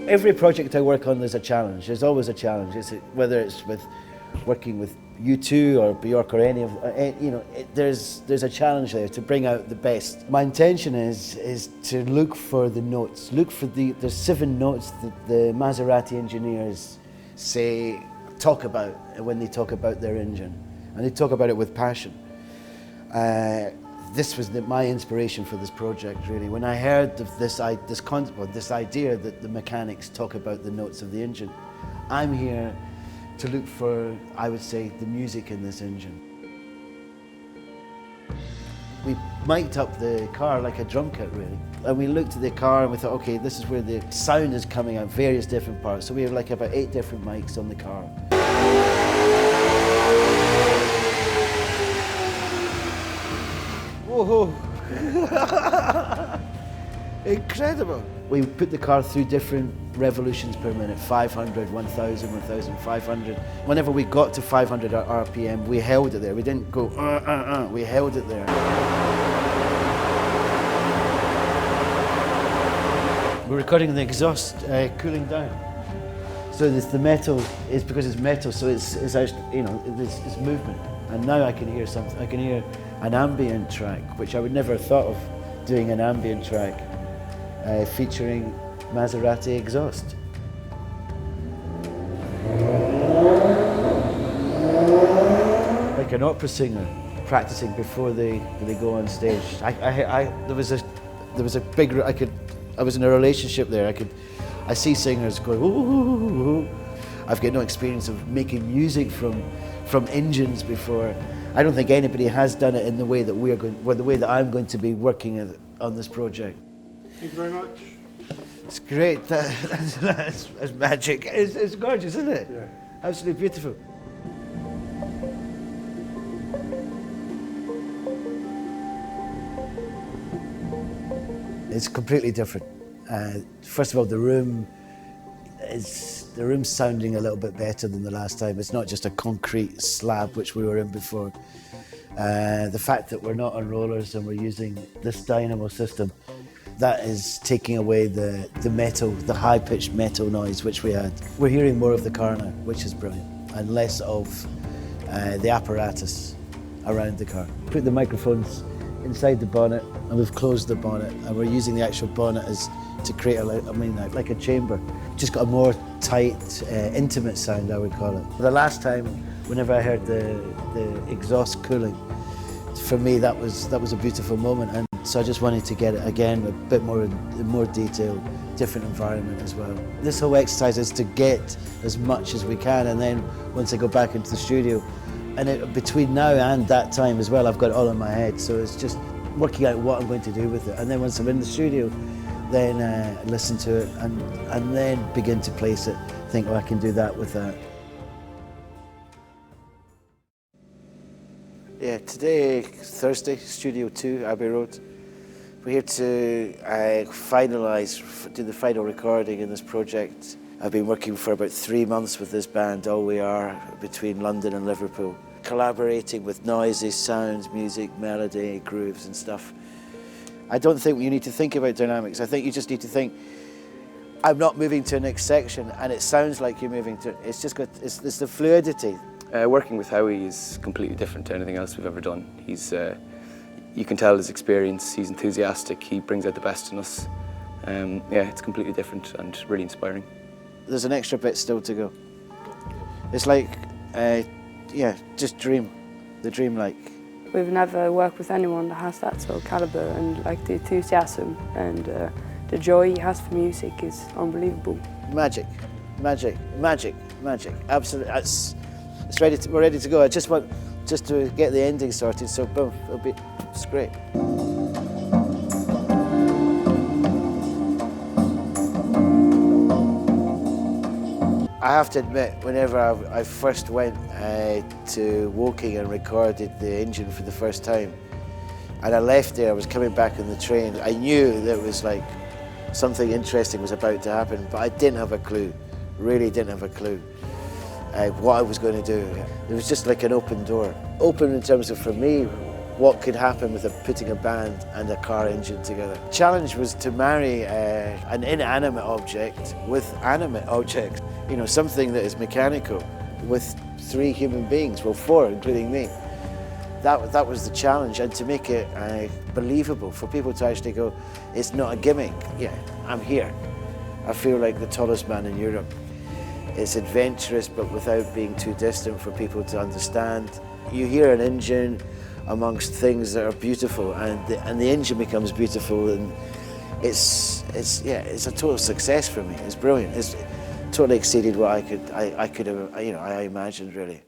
Every project I work on, there's a challenge. There's always a challenge. Whether it's with working with U2 or Bjork or any of, there's a challenge there to bring out the best. My intention is to look for the notes. Look for there's 7 notes that the Maserati engineers talk about when they talk about their engine, and they talk about it with passion. This was my inspiration for this project, really. When I heard of this idea that the mechanics talk about the notes of the engine, I'm here to look for, I would say, the music in this engine. We mic'd up the car like a drum kit, really. And we looked at the car and we thought, okay, this is where the sound is coming out, various different parts. So we have like about 8 different mics on the car. Whoa! Incredible! We put the car through different revolutions per minute, 500, 1000, 1500. Whenever we got to 500 RPM, we held it there. We didn't go, we held it there. We're recording the exhaust cooling down. So the metal is, because it's metal, so it's actually, it's movement. And now I can hear something. I can hear an ambient track, which I would never have thought of doing an ambient track featuring Maserati exhaust. Like an opera singer practicing before they go on stage. I was in a relationship there. I see singers going, ooh. I've got no experience of making music from engines before. I don't think anybody has done it in the way that the way that I'm going to be working on this project. Thank you very much. It's great. That's magic. It's gorgeous, isn't it? Yeah. Absolutely beautiful. It's completely different. First of all, the room's sounding a little bit better than the last time. It's not just a concrete slab, which we were in before. The fact that we're not on rollers and we're using this dynamo system, that is taking away the metal, the high-pitched metal noise which we had. We're hearing more of the car now, which is brilliant, and less of the apparatus around the car. Put the microphones inside the bonnet, and we've closed the bonnet, and we're using the actual bonnet to create like a chamber. Just got a more tight, intimate sound, I would call it. The last time, whenever I heard the exhaust cooling, for me that was a beautiful moment, and so I just wanted to get it again a bit more in more detail, different environment as well. This whole exercise is to get as much as we can, and then once I go back into the studio, and between now and that time as well, I've got it all in my head, so it's just working out what I'm going to do with it. And then once I'm in the studio, then listen to it and then begin to place it, think, oh, I can do that with that. Yeah, today, Thursday, Studio 2, Abbey Road. We're here to do the final recording in this project. I've been working for about 3 months with this band, All We Are, between London and Liverpool, collaborating with noises, sounds, music, melody, grooves and stuff. I don't think you need to think about dynamics. I think you just need to think, I'm not moving to the next section and it sounds like you're moving to, it's the fluidity. Working with Howie is completely different to anything else we've ever done. You can tell his experience, he's enthusiastic, he brings out the best in us. Yeah, it's completely different and really inspiring. There's an extra bit still to go. It's like, yeah, just dream, the dream-like. We've never worked with anyone that has that sort of caliber, and like the enthusiasm and the joy he has for music is unbelievable. Magic, magic, magic, magic. Absolutely, we're ready to go. I just want to get the ending sorted, so boom, it's great. I have to admit, whenever I first went to Woking and recorded the engine for the first time, and I left there, I was coming back on the train, I knew that it was like something interesting was about to happen, but I didn't have a clue, really didn't have a clue what I was going to do. It was just like an open door. Open in terms of, for me, what could happen with putting a band and a car engine together. The challenge was to marry an inanimate object with animate objects. You know, something that is mechanical with 3 human beings, well 4 including me. That was the challenge, and to make it believable, for people to actually go, it's not a gimmick, yeah, I'm here. I feel like the tallest man in Europe. It's adventurous but without being too distant for people to understand. You hear an engine amongst things that are beautiful, and the engine becomes beautiful, and it's a total success for me. It's brilliant. It's totally exceeded what I could have, I imagined really.